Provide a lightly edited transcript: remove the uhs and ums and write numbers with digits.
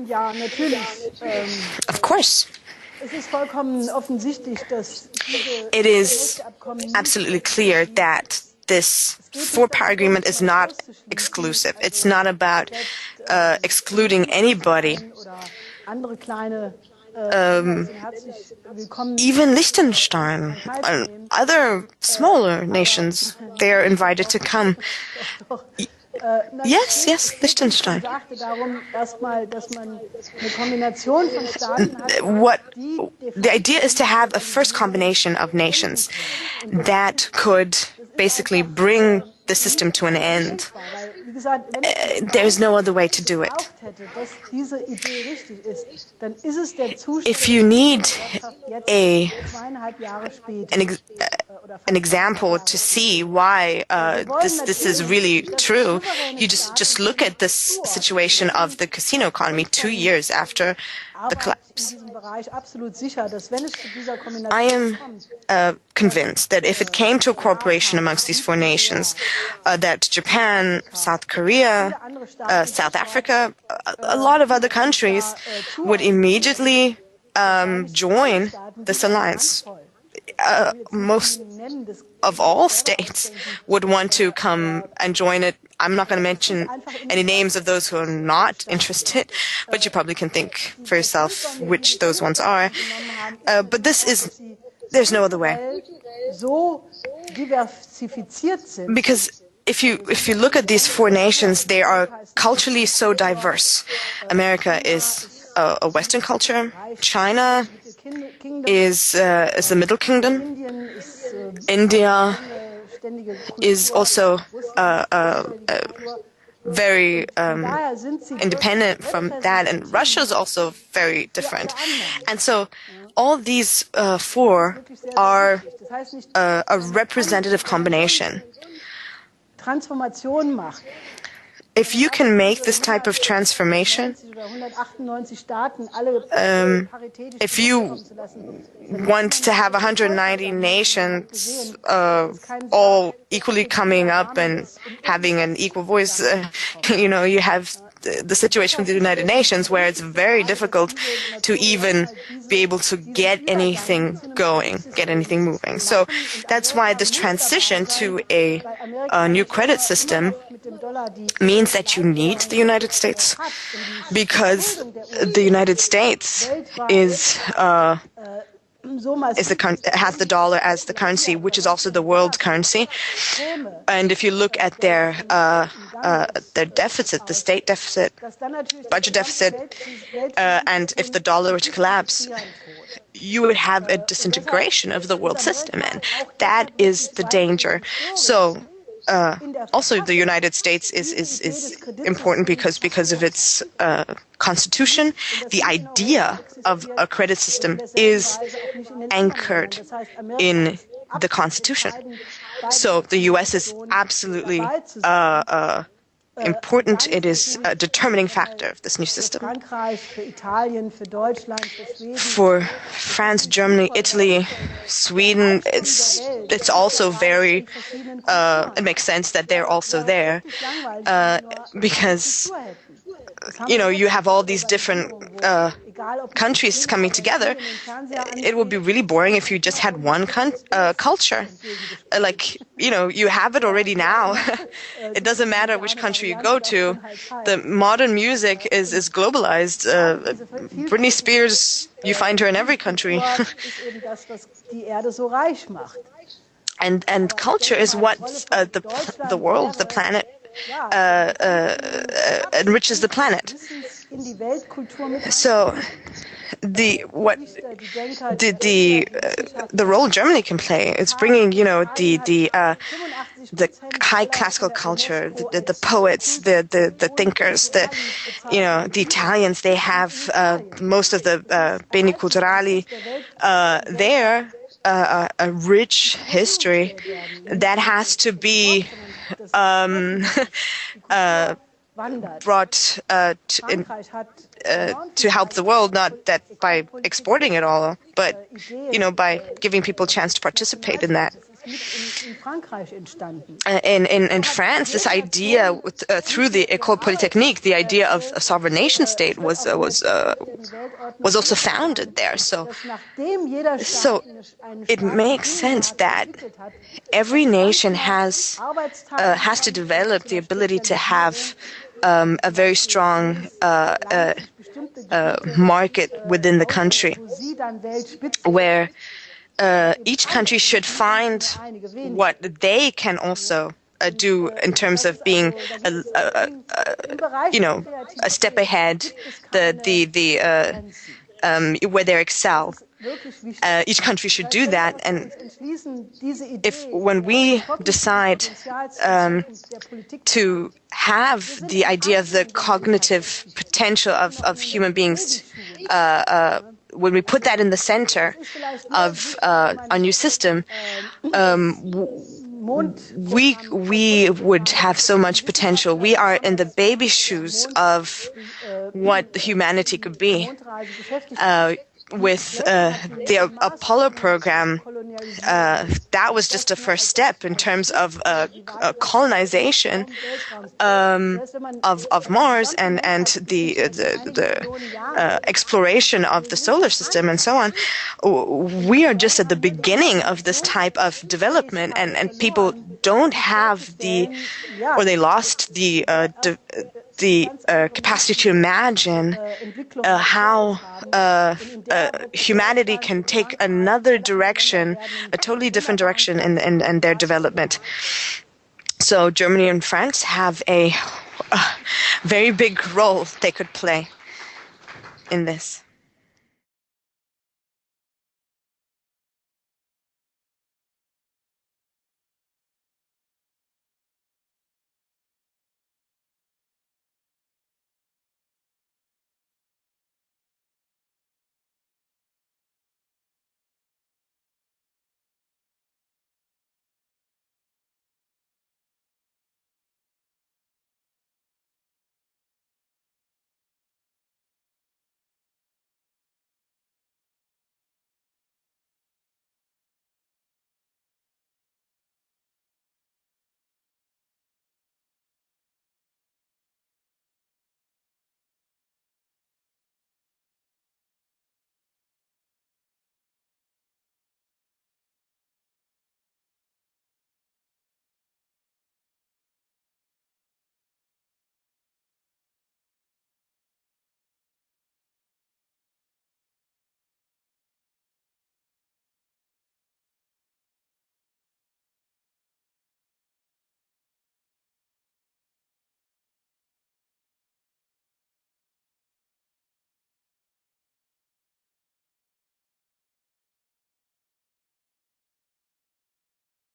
Ja, natürlich. Of course. Es ist vollkommen offensichtlich, dass It is absolutely clear that this four-power agreement is not exclusive. It's not about excluding anybody. Andere kleine Even Liechtenstein and other smaller nations, they are invited to come. Yes, Liechtenstein. What the idea is to have a first combination of nations that could basically bring the system to an end. There's no other way to do it. If you need an example to see why this is really true, you just look at this situation of the casino economy 2 years after the collapse. I am convinced that if it came to a cooperation amongst these four nations, that Japan, South Korea, South Africa, a lot of other countries would immediately join this alliance. Most of all states would want to come and join it. I'm not going to mention any names of those who are not interested, but you probably can think for yourself which those ones are. But there's no other way. Because if you look at these four nations, they are culturally so diverse. America is a Western culture. China is the Middle Kingdom. India is also very independent from that, and Russia is also very different. And so all these four are a representative combination. If you can make this type of transformation, if you want to have 190 nations all equally coming up and having an equal voice, you have the situation with the United Nations where it's very difficult to even be able to get anything going, get anything moving. So that's why this transition to a new credit system means that you need the United States, because the United States has the dollar as the currency, which is also the world currency. And if you look at their deficit, the state deficit, budget deficit, and if the dollar were to collapse, you would have a disintegration of the world system, and that is the danger. So also the United States is important because of its constitution. The idea of a credit system is anchored in the constitution. So the U.S. is absolutely important. It is a determining factor of this new system. For France, Germany, Italy, Sweden, it's also very, it makes sense that they're also there, because, you have all these different countries coming together. It would be really boring if you just had one culture. You have it already now. It doesn't matter which country you go to. The modern music is globalized. Britney Spears, you find her in every country. And culture is what the world, the planet, enriches the planet. So the role Germany can play is bringing the high classical culture, the poets, the thinkers, the Italians. They have most of the beni culturali there. A rich history that has to be brought to help the world, not that by exporting it all, but by giving people a chance to participate in that. In France, this idea through the École Polytechnique, the idea of a sovereign nation state was also founded there. So it makes sense that every nation has to develop the ability to have a very strong market within the country, where each country should find what they can also do in terms of being a step ahead, where they excel. Each country should do that, and when we decide to have the idea of the cognitive potential of human beings, when we put that in the center of our new system, we would have so much potential. We are in the baby shoes of what humanity could be. With the Apollo program, that was just a first step in terms of colonization of Mars and the exploration of the solar system and so on. We are just at the beginning of this type of development, and people don't have they lost the capacity to imagine how humanity can take another direction, a totally different direction in their development. So Germany and France have a very big role they could play in this.